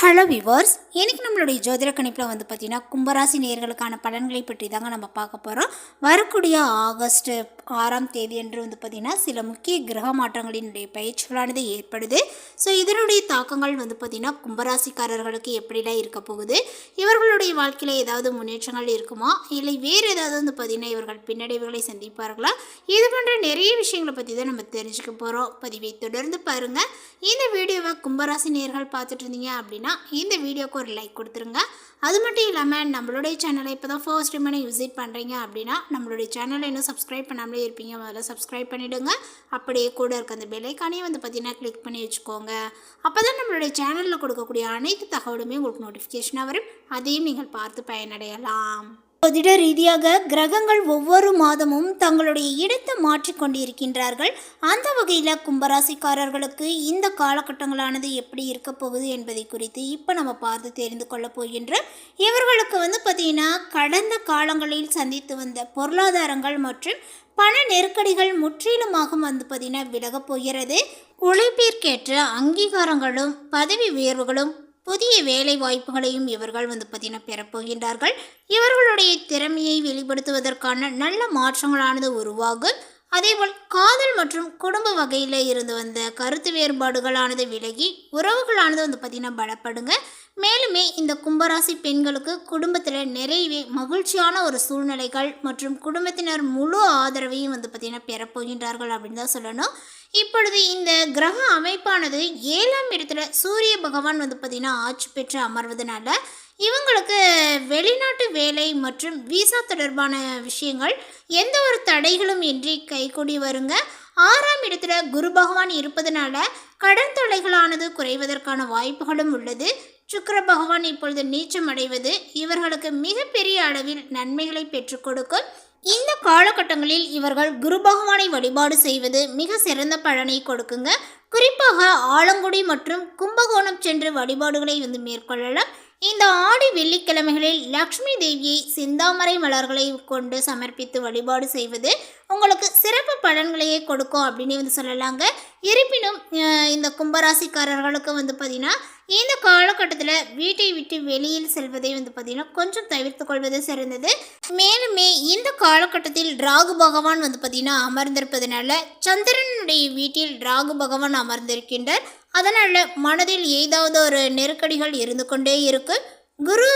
Hello viewers, இன்றைக்கி நம்மளுடைய ஜோதிட கணிப்பில் பார்த்தீங்கன்னா கும்பராசி நேயர்களுக்கான பலன்களை பற்றி தாங்க நம்ம பார்க்க போகிறோம். வரக்கூடிய ஆகஸ்ட் 6ஆம் தேதி அன்று பார்த்திங்கன்னா சில முக்கிய கிரக மாற்றங்களினுடைய பயிற்சிகளானது ஏற்படுது. ஸோ இதனுடைய தாக்கங்கள் பார்த்திங்கன்னா கும்பராசிக்காரர்களுக்கு எப்படிலாம் இருக்க போகுது, இவர்களுடைய வாழ்க்கையில் ஏதாவது முன்னேற்றங்கள் இருக்குமா, இல்லை வேறு ஏதாவது பார்த்திங்கன்னா இவர்கள் பின்னடைவுகளை சந்திப்பார்களா, இது போன்ற நிறைய விஷயங்களை பற்றி தான் நம்ம தெரிஞ்சுக்க போகிறோம். பதிவை தொடர்ந்து பாருங்கள். இந்த வீடியோவை கும்பராசி நேயர்கள் பார்த்துட்டு இருந்தீங்க அப்படின்னா இந்த வீடியோக்கு ஒரு லைக் கொடுத்துருங்க. அது மட்டும் இல்லாமல் நம்மளுடைய சேனலை இப்போ தான் ஃபர்ஸ்ட் டைம் விசிட் பண்ணுறீங்க அப்படின்னா நம்மளுடைய சேனலை இன்னும் சப்ஸ்கிரைப் பண்ணாமலே இருப்பீங்க, முதல்ல சப்ஸ்கிரைப் பண்ணிவிடுங்க. அப்படியே கூட இருக்க அந்த பெல் ஐக்கானையும் பார்த்தீங்கன்னா கிளிக் பண்ணி வச்சுக்கோங்க. அப்போ தான் நம்மளுடைய சேனலில் கொடுக்கக்கூடிய அனைத்து தகவலுமே உங்களுக்கு நோட்டிஃபிகேஷனாக வரும், அதையும் நீங்கள் பார்த்து பயனடையலாம். ஜோதிட ரீதியாக கிரகங்கள் ஒவ்வொரு மாதமும் தங்களுடைய இடத்தை மாற்றிக்கொண்டிருக்கின்றார்கள். அந்த வகையில் கும்பராசிக்காரர்களுக்கு இந்த காலகட்டங்களானது எப்படி இருக்க போகுது என்பதை குறித்து இப்போ நம்ம பார்த்து தெரிந்து கொள்ள போகின்றோம். இவர்களுக்கு பார்த்தீங்கன்னா கடந்த காலங்களில் சந்தித்து வந்த பொருளாதாரங்கள் மற்றும் பண நெருக்கடிகள் முற்றிலுமாக பார்த்தீங்கன்னா விலகப் போகிறது. உழைப்பிற்கேற்ற அங்கீகாரங்களும் பதவி உயர்வுகளும் புதிய வேலை வாய்ப்புகளையும் இவர்கள் பார்த்தீங்கன்னா பெறப்போகின்றார்கள். இவர்களுடைய திறமையை வெளிப்படுத்துவதற்கான நல்ல மாற்றங்களானது உருவாகும். அதேபோல் காதல் மற்றும் குடும்ப வகையில் இருந்து வந்த கருத்து வேறுபாடுகளானது விலகி உறவுகளானது பார்த்தீங்கன்னா பலப்படுங்க. மேலுமே இந்த கும்பராசி பெண்களுக்கு குடும்பத்தில் நிறைய மகிழ்ச்சியான ஒரு சூழ்நிலைகள் மற்றும் குடும்பத்தினர் முழு ஆதரவையும் பார்த்தீங்கன்னா பெறப்போகின்றார்கள் அப்படின்னு தான் சொல்லணும். இப்பொழுது இந்த கிரக அமைப்பானது 7ஆம் இடத்துல சூரிய பகவான் பார்த்தீங்கன்னா ஆட்சி பெற்று அமர்வதனால இவங்களுக்கு வெளிநாட்டு வேலை மற்றும் விசா தொடர்பான விஷயங்கள் எந்த ஒரு தடைகளும் இன்றி கைகூடி வருங்க. 6ஆம் இடத்துல குரு பகவான் இருப்பதனால கடன் தொல்லைகளானது குறைவதற்கான வாய்ப்புகளும் உள்ளது. சுக்கிர பகவான் இப்பொழுது நீச்சம் அடைவது இவர்களுக்கு மிகப்பெரிய அளவில் நன்மைகளை பெற்றுக் கொடுக்கும். இந்த காலகட்டங்களில் இவர்கள் குரு பகவானை வழிபாடு செய்வது மிக சிறந்த பலனை கொடுக்குங்க. குறிப்பாக ஆலங்குடி மற்றும் கும்பகோணம் சென்று வழிபாடுகளை மேற்கொள்ளலாம். இந்த ஆடி வெள்ளிக்கிழமைகளில் லக்ஷ்மி தேவியை செந்தாமரை மலர்களை கொண்டு சமர்ப்பித்து வழிபாடு செய்வது உங்களுக்கு சிறப்பு பலன்களையே கொடுக்கும் அப்படின்னு சொல்லலாங்க. இருப்பினும் இந்த கும்பராசிக்காரர்களுக்கு பார்த்தீங்கன்னா இந்த காலகட்டத்தில் வீட்டை விட்டு வெளியில் செல்வதை பார்த்தீங்கன்னா கொஞ்சம் தவிர்த்து கொள்வது சிறந்தது. மேலுமே இந்த காலகட்டத்தில் ராகு பகவான் பார்த்தீங்கன்னா அமர்ந்திருப்பதனால சந்திரனுடைய வீட்டில் ராகு பகவான் அமர்ந்திருக்கின்றார். அதனால் மனதில் ஏதாவது ஒரு நெருக்கடிகள் இருந்து கொண்டே இருக்கும். குரு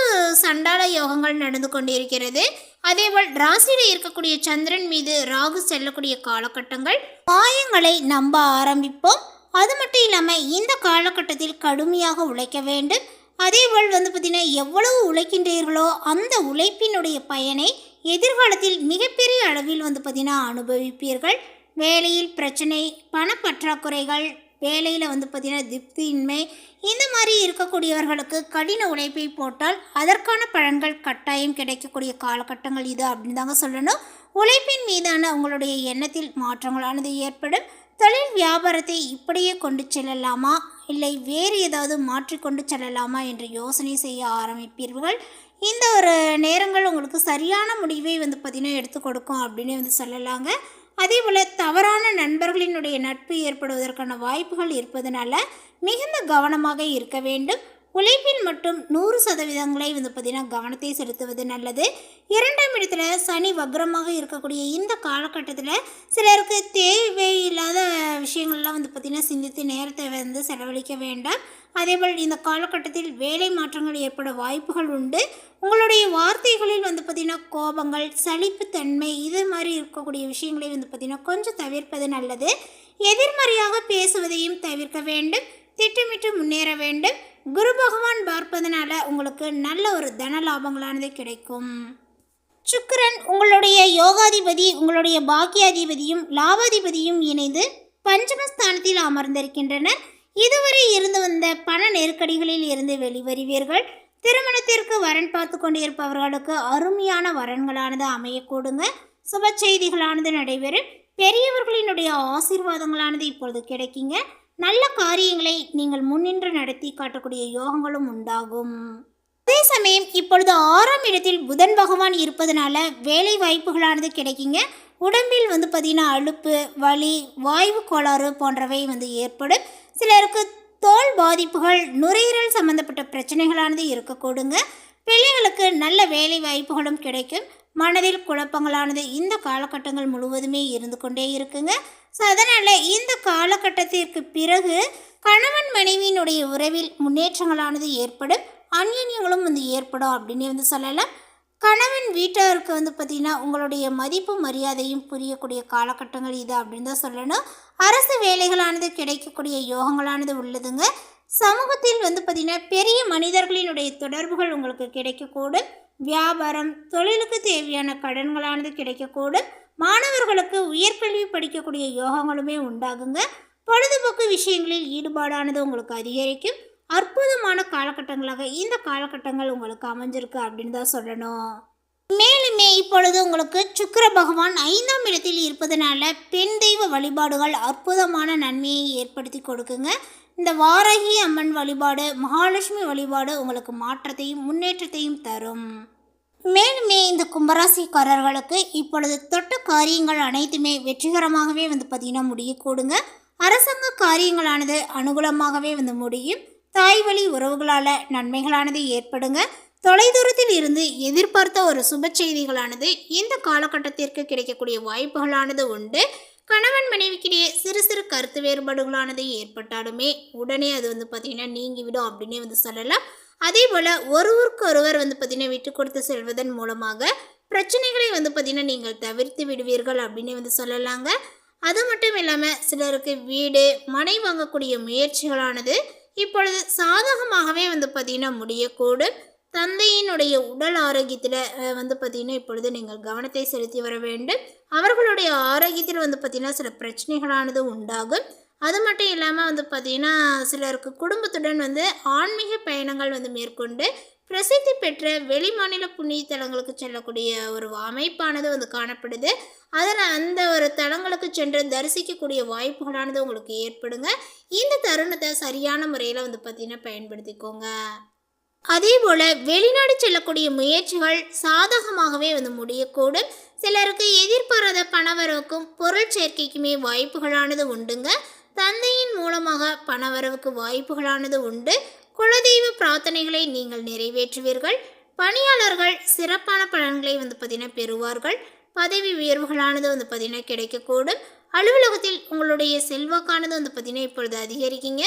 சண்டால யோகங்கள் நடந்து கொண்டிருக்கிறது. அதேபோல் ராசியில் இருக்கக்கூடிய சந்திரன் மீது ராகு செல்லக்கூடிய காலகட்டங்கள் மாயங்களை நம்ப ஆரம்பிப்போம். அது மட்டும் இல்லாமல் இந்த காலகட்டத்தில் கடுமையாக உழைக்க வேண்டும். அதேபோல் பார்த்தீங்கன்னா எவ்வளவு உழைக்கின்றீர்களோ அந்த உழைப்பினுடைய பயனை எதிர்காலத்தில் மிகப்பெரிய அளவில் பார்த்தீங்கன்னா அனுபவிப்பீர்கள். வேலையில் பிரச்சனை, பணப்பற்றாக்குறைகள், வேலையில் பார்த்தீங்கன்னா திருப்தியின்மை, இந்த மாதிரி இருக்கக்கூடியவர்களுக்கு கடின உழைப்பை போட்டால் அதற்கான பலன்கள் கட்டாயம் கிடைக்கக்கூடிய காலகட்டங்கள் இது அப்படின்னு தாங்க சொல்லணும். உழைப்பின் மீதான உங்களுடைய எண்ணத்தில் மாற்றங்களானது ஏற்படும். தொழில் வியாபாரத்தை இப்படியே கொண்டு செல்லலாமா இல்லை வேறு ஏதாவது மாற்றிக்கொண்டு செல்லலாமா என்று யோசனை செய்ய ஆரம்பிப்பீர்கள். இந்த ஒரு நேரங்கள் உங்களுக்கு சரியான முடிவை பார்த்தீங்கன்னா எடுத்து கொடுக்கும் அப்படின்னு சொல்லலாங்க. அதேபோல் தவறான நண்பர்களினுடைய நட்பு ஏற்படுவதற்கான வாய்ப்புகள் இருப்பதனால மிகுந்த கவனமாக இருக்க வேண்டும். உழைப்பில் மட்டும் 100% பார்த்தீங்கன்னா கவனத்தை செலுத்துவது நல்லது. 2ஆம் இடத்துல சனி வக்ரமாக இருக்கக்கூடிய இந்த காலகட்டத்தில் சிலருக்கு தேவையில்லாத விஷயங்கள்லாம் பார்த்தீங்கன்னா சிந்தித்து நேரத்தை செலவழிக்க வேண்டாம். அதேபோல் இந்த காலகட்டத்தில் வேலை மாற்றங்கள் ஏற்பட வாய்ப்புகள் உண்டு. உங்களுடைய வார்த்தைகளில் பார்த்தீங்கன்னா கோபங்கள், சலிப்புத்தன்மை, இது மாதிரி இருக்கக்கூடிய விஷயங்களை பார்த்தீங்கன்னா கொஞ்சம் தவிர்ப்பது நல்லது. எதிர்மறையாக பேசுவதையும் தவிர்க்க வேண்டும். திட்டமிட்டு முன்னேற வேண்டும். குரு பகவான் பார்ப்பதனால உங்களுக்கு நல்ல ஒரு தன லாபங்களானது கிடைக்கும். சுக்கிரன் உங்களுடைய யோகாதிபதி, உங்களுடைய பாக்கியாதிபதியும் லாபாதிபதியும் இணைந்து பஞ்சமஸ்தானத்தில் அமர்ந்திருக்கின்றனர். இதுவரை இருந்து வந்த பண நெருக்கடிகளில் இருந்து வெளிவருவீர்கள். திருமணத்திற்கு வரன் பார்த்து கொண்டிருப்பவர்களுக்கு அருமையான வரன்களானது அமையக்கூடுங்க. சுப செய்திகளானது நடைபெறும். பெரியவர்களினுடைய ஆசீர்வாதங்களானது இப்பொழுது கிடைக்குங்க. நல்ல காரியங்களை நீங்கள் முன்னின்று நடத்தி காட்டக்கூடிய யோகங்களும் உண்டாகும். அதே சமயம் இப்பொழுது 6ஆம் இடத்தில் புதன் பகவான் இருப்பதனால வேலை வாய்ப்புகளானது கிடைக்குங்க. உடம்பில் பார்த்தீங்கன்னா அலுப்பு, வலி, வாய்வு கோளாறு போன்றவை ஏற்படும். சிலருக்கு தோல் பாதிப்புகள், நுரையீரல் சம்பந்தப்பட்ட பிரச்சனைகளானது இருக்கக்கூடுங்க. பிள்ளைகளுக்கு நல்ல வேலை வாய்ப்புகளும் கிடைக்கும். மனதில் குழப்பங்களானது இந்த காலகட்டங்கள் முழுவதுமே இருந்து கொண்டே இருக்குங்க. ஸோ அதனால் இந்த காலகட்டத்திற்கு பிறகு கணவன் மனைவியினுடைய உறவில் முன்னேற்றங்களானது ஏற்படும். அந்யோன்யங்களும் ஏற்படும் அப்படின்னு சொல்லலாம். கணவன் வீட்டாருக்கு பார்த்திங்கன்னா உங்களுடைய மதிப்பு மரியாதையும் புரியக்கூடிய காலகட்டங்கள் இது அப்படின்னு தான் சொல்லணும். அரசு வேலைகளானது கிடைக்கக்கூடிய யோகங்களானது உள்ளதுங்க. சமூகத்தில் பார்த்திங்கன்னா பெரிய மனிதர்களினுடைய தொடர்புகள் உங்களுக்கு கிடைக்கக்கூடும். வியாபாரம், தொழிலுக்கு தேவையான கடன்களானது கிடைக்கக்கூடும். மாணவர்களுக்கு உயர்கல்வி படிக்கக்கூடிய யோகங்களுமே உண்டாகுங்க. பொழுதுபோக்கு விஷயங்களில் ஈடுபாடானது உங்களுக்கு அதிகரிக்கும். அற்புதமான காலகட்டங்களாக இந்த காலகட்டங்கள் உங்களுக்கு அமைஞ்சிருக்கு அப்படின்னு தான் சொல்லணும். மேலுமே இப்பொழுது உங்களுக்கு சுக்கிர பகவான் 5ஆம் இடத்தில் இருப்பதனால பெண் தெய்வ வழிபாடுகள் அற்புதமான நன்மையை ஏற்படுத்தி கொடுக்குங்க. இந்த வாராகி அம்மன் வழிபாடு, மகாலட்சுமி வழிபாடு உங்களுக்கு மாற்றத்தையும் முன்னேற்றத்தையும் தரும். மேலுமே இந்த கும்பராசிக்காரர்களுக்கு இப்பொழுது தொட்ட காரியங்கள் அனைத்துமே வெற்றிகரமாகவே பார்த்திங்கன்னா முடியக்கூடுங்க. அரசாங்க காரியங்களானது அனுகூலமாகவே முடியும். தாய் வழி உறவுகளால் நன்மைகளானது ஏற்படுங்க. தொலைதூரத்தில் இருந்து எதிர்பார்த்த ஒரு சுப செய்திகளானது இந்த காலகட்டத்திற்கு கிடைக்கக்கூடிய வாய்ப்புகளானது உண்டு. கணவன் மனைவிக்கிடையே சிறு சிறு கருத்து வேறுபாடுகளானது ஏற்பட்டாலுமே உடனே அது பார்த்திங்கன்னா நீங்கிவிடும் அப்படின்னே சொல்லலாம். அதே போல் ஒருவருக்கு ஒருவர் பார்த்திங்கன்னா விட்டு கொடுத்து செல்வதன் மூலமாக பிரச்சனைகளை பார்த்திங்கன்னா நீங்கள் தவிர்த்து விடுவீர்கள் அப்படின்னு சொல்லலாங்க. அது மட்டும் இல்லாமல் சிலருக்கு வீடு மனை வாங்கக்கூடிய முயற்சிகளானது இப்பொழுது சாதகமாகவே பார்த்திங்கன்னா முடியக்கூடும். தந்தையினுடைய உடல் ஆரோக்கியத்தில் பார்த்திங்கன்னா இப்பொழுது நீங்கள் கவனத்தை செலுத்தி வர வேண்டும். அவர்களுடைய ஆரோக்கியத்தில் பார்த்திங்கன்னா சில பிரச்சனைகளானது உண்டாகும். அது மட்டும் இல்லாமல் பார்த்திங்கன்னா சிலருக்கு குடும்பத்துடன் ஆன்மீக பயணங்கள் மேற்கொண்டு பிரசித்தி பெற்ற வெளிமாநில புண்ணிய தலங்களுக்கு செல்லக்கூடிய ஒரு அமைப்பானது காணப்படுது. அதில் அந்த ஒரு தலங்களுக்கு சென்று தரிசிக்கக்கூடிய வாய்ப்புகளானது உங்களுக்கு ஏற்படுங்க. இந்த தருணத்தை சரியான முறையில் பார்த்திங்கன்னா பயன்படுத்திக்கோங்க. அதே போல் வெளிநாடு செல்லக்கூடிய முயற்சிகள் சாதகமாகவே முடியக்கூடும். சிலருக்கு எதிர்பாராத பணவரவுக்கும் பொருள் சேர்க்கைக்குமே வாய்ப்புகளானது உண்டுங்க. தந்தையின் மூலமாக பணவரவுக்கு வாய்ப்புகளானது உண்டு. குலதெய்வ பிரார்த்தனைகளை நீங்கள் நிறைவேற்றுவீர்கள். பணியாளர்கள் சிறப்பான பலன்களை பார்த்திங்கன்னா பெறுவார்கள். பதவி உயர்வுகளானது பார்த்திங்கன்னா கிடைக்கக்கூடும். அலுவலகத்தில் உங்களுடைய செல்வாக்கானது பார்த்திங்கன்னா இப்பொழுது அதிகரிக்குங்க.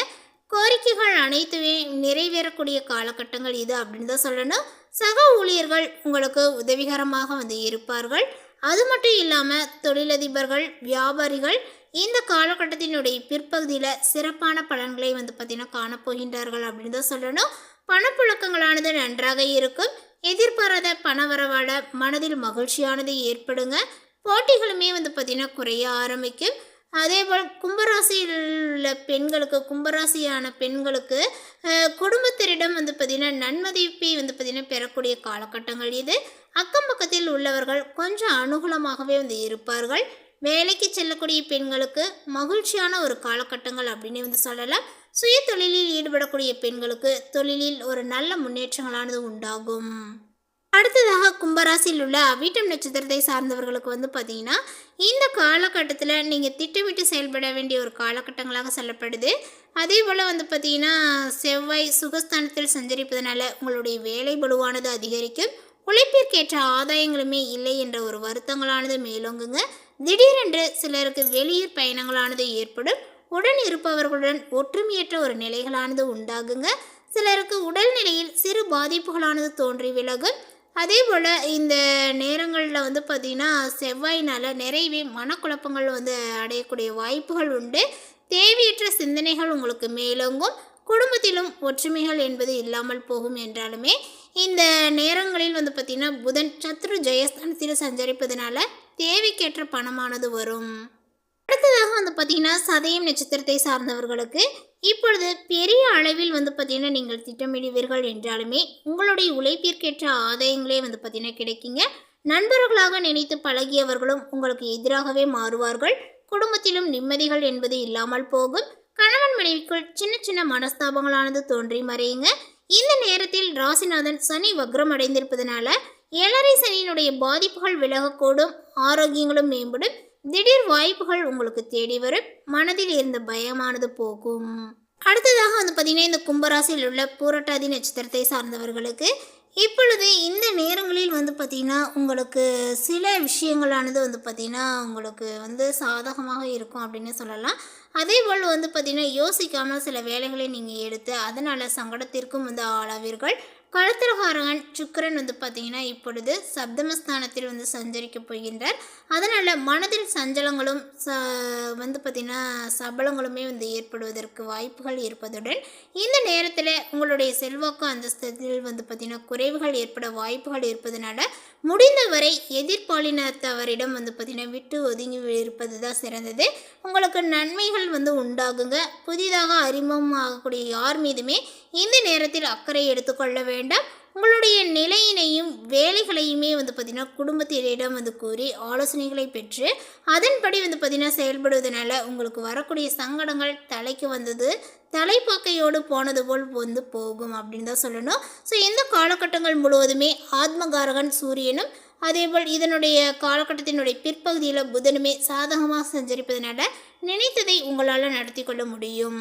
கோரிக்கைகள் அனைத்துமே நிறைவேறக்கூடிய காலகட்டங்கள் இது அப்படின்னு தான் சொல்லணும். சக ஊழியர்கள் உங்களுக்கு உதவிகரமாக இருப்பார்கள். அது மட்டும் இல்லாமல் தொழிலதிபர்கள், வியாபாரிகள் இந்த காலகட்டத்தினுடைய பிற்பகுதியில் சிறப்பான பலன்களை பார்த்திங்கன்னா காணப்போகின்றார்கள் அப்படின்னு தான் சொல்லணும். பணப்புழக்கங்களானது நன்றாக இருக்கும். எதிர்பாராத பணவரவாட மனதில் மகிழ்ச்சியானது ஏற்படுங்க. போட்டிகளுமே பார்த்திங்கன்னா குறைய ஆரம்பிக்கும். அதேபோல் கும்பராசியில் உள்ள பெண்களுக்கு, கும்பராசியான பெண்களுக்கு குடும்பத்தினரிடம் பார்த்திங்கன்னா நன்மதிப்பை பார்த்திங்கன்னா பெறக்கூடிய காலகட்டங்கள் இது. அக்கம் பக்கத்தில் உள்ளவர்கள் கொஞ்சம் அனுகூலமாகவே இருப்பார்கள். வேலைக்கு செல்லக்கூடிய பெண்களுக்கு மகிழ்ச்சியான ஒரு காலகட்டங்கள் அப்படின்னு சொல்லலாம். சுய தொழிலில் ஈடுபடக்கூடிய பெண்களுக்கு தொழிலில் ஒரு நல்ல முன்னேற்றங்களானது உண்டாகும். அடுத்ததாக கும்பராசியில் உள்ள அவிட்டம் நட்சத்திரத்தை சார்ந்தவர்களுக்கு பார்த்திங்கன்னா இந்த காலகட்டத்தில் நீங்கள் திட்டமிட்டு செயல்பட வேண்டிய ஒரு காலகட்டங்களாக சொல்லப்படுது. அதே போல் பார்த்திங்கன்னா செவ்வாய் சுகஸ்தானத்தில் சஞ்சரிப்பதனால உங்களுடைய வேலை பளுவானது அதிகரிக்கும். உழைப்பிற்கேற்ற ஆதாயங்களுமே இல்லை என்ற ஒரு வருத்தங்களானது மேலோங்குங்க. திடீரென்று சிலருக்கு வெளியூர் பயணங்களானது ஏற்படும். உடன் இருப்பவர்களுடன் ஒற்றுமையற்ற ஒரு நிலைகளானது உண்டாகுங்க. சிலருக்கு உடல்நிலையில் சிறு பாதிப்புகளானது தோன்றி விலகும். அதே போல் இந்த நேரங்களில் பார்த்திங்கன்னா செவ்வாயினால் நிறையவே மனக்குழப்பங்கள் அடையக்கூடிய வாய்ப்புகள் உண்டு. தேவையற்ற சிந்தனைகள் உங்களுக்கு மேலோங்கும். குடும்பத்திலும் ஒற்றுமைகள் என்பது இல்லாமல் போகும். என்றாலுமே இந்த நேரங்களில் பார்த்திங்கன்னா புதன் சத்ரு ஜெயஸ்தானத்தில் சஞ்சரிப்பதனால தேவைக்கேற்ற பணமானது வரும். அடுத்ததாக பார்த்திங்கன்னா சதயம் நட்சத்திரத்தை சார்ந்தவர்களுக்கு இப்பொழுது பெரிய அளவில் பார்த்திங்கன்னா நீங்கள் திட்டமிடுவீர்கள். என்றாலுமே உங்களுடைய உழைப்பிற்கேற்ற ஆதாயங்களே பார்த்திங்கன்னா கிடைக்குங்க. நண்பர்களாக நினைத்து பழகியவர்களும் உங்களுக்கு எதிராகவே மாறுவார்கள். குடும்பத்திலும் நிம்மதிகள் என்பது இல்லாமல் போகும். கணவன் மனைவிக்குள் சின்ன சின்ன மனஸ்தாபங்களானது தோன்றி மறையுங்க. இந்த நேரத்தில் ராசிநாதன் சனி வக்ரம் அடைந்திருப்பதனால 7.5 சனியினுடைய பாதிப்புகள் விலகக்கூடும். ஆரோக்கியங்களும் மேம்படும். திடீர் வாய்ப்புகள் உங்களுக்கு தேடி வரும். மனதில் இருந்த பயமானது போகும். அடுத்ததாக வந்து பார்த்திங்கன்னா இந்த கும்பராசியில் உள்ள பூரட்டாதி நட்சத்திரத்தை சார்ந்தவர்களுக்கு இப்பொழுது இந்த நேரங்களில் வந்து பார்த்திங்கன்னா உங்களுக்கு சில விஷயங்களானது வந்து பார்த்திங்கன்னா உங்களுக்கு வந்து சாதகமாக இருக்கும் அப்படின்னு சொல்லலாம். அதேபோல் வந்து பார்த்திங்கன்னா யோசிக்காமல் சில வேலைகளை நீங்கள் எடுத்து அதனால் சங்கடத்திற்கும் வந்து ஆளாவீர்கள். களத்திரகாரகன் சுக்கிரன் வந்து பார்த்திங்கன்னா இப்பொழுது சப்தமஸ்தானத்தில் வந்து சஞ்சரிக்க போகின்றார். அதனால் மனதில் சஞ்சலங்களும் வந்து பார்த்திங்கன்னா சபலங்களுமே வந்து ஏற்படுவதற்கு வாய்ப்புகள் இருப்பதுடன் இந்த நேரத்தில் உங்களுடைய செல்வாக்கு அந்தஸ்தில் வந்து பார்த்திங்கன்னா குறைவுகள் ஏற்பட வாய்ப்புகள் இருப்பதனால முடிந்தவரை எதிர்பாலினத்தவரிடம் வந்து பார்த்திங்கன்னா விட்டு ஒதுங்கி இருப்பது தான் சிறந்தது. உங்களுக்கு நன்மைகள் வந்து உண்டாகுங்க. புதிதாக அறிமுகம் ஆகக்கூடிய யார் மீதுமே இந்த நேரத்தில் அக்கறை எடுத்துக்கொள்ள வேண்டாம். உங்களுடைய நிலையினையும் வேலைகளையுமே வந்து பார்த்திங்கன்னா குடும்பத்தினரிடம் வந்து கூறி ஆலோசனைகளை பெற்று அதன்படி வந்து பார்த்திங்கன்னா செயல்படுவதனால உங்களுக்கு வரக்கூடிய சங்கடங்கள் தலைக்கு வந்தது தலைப்பாக்கையோடு போனது போல் வந்து போகும் அப்படின்னு தான் சொல்லணும். ஸோ இந்த காலகட்டங்கள் முழுவதுமே ஆத்மகாரகன் சூரியனும் அதேபோல் இதனுடைய காலகட்டத்தினுடைய பிற்பகுதியில் புதனுமே சாதகமாக சஞ்சரிப்பதனால நினைத்ததை உங்களால் நடத்தி கொள்ள முடியும்.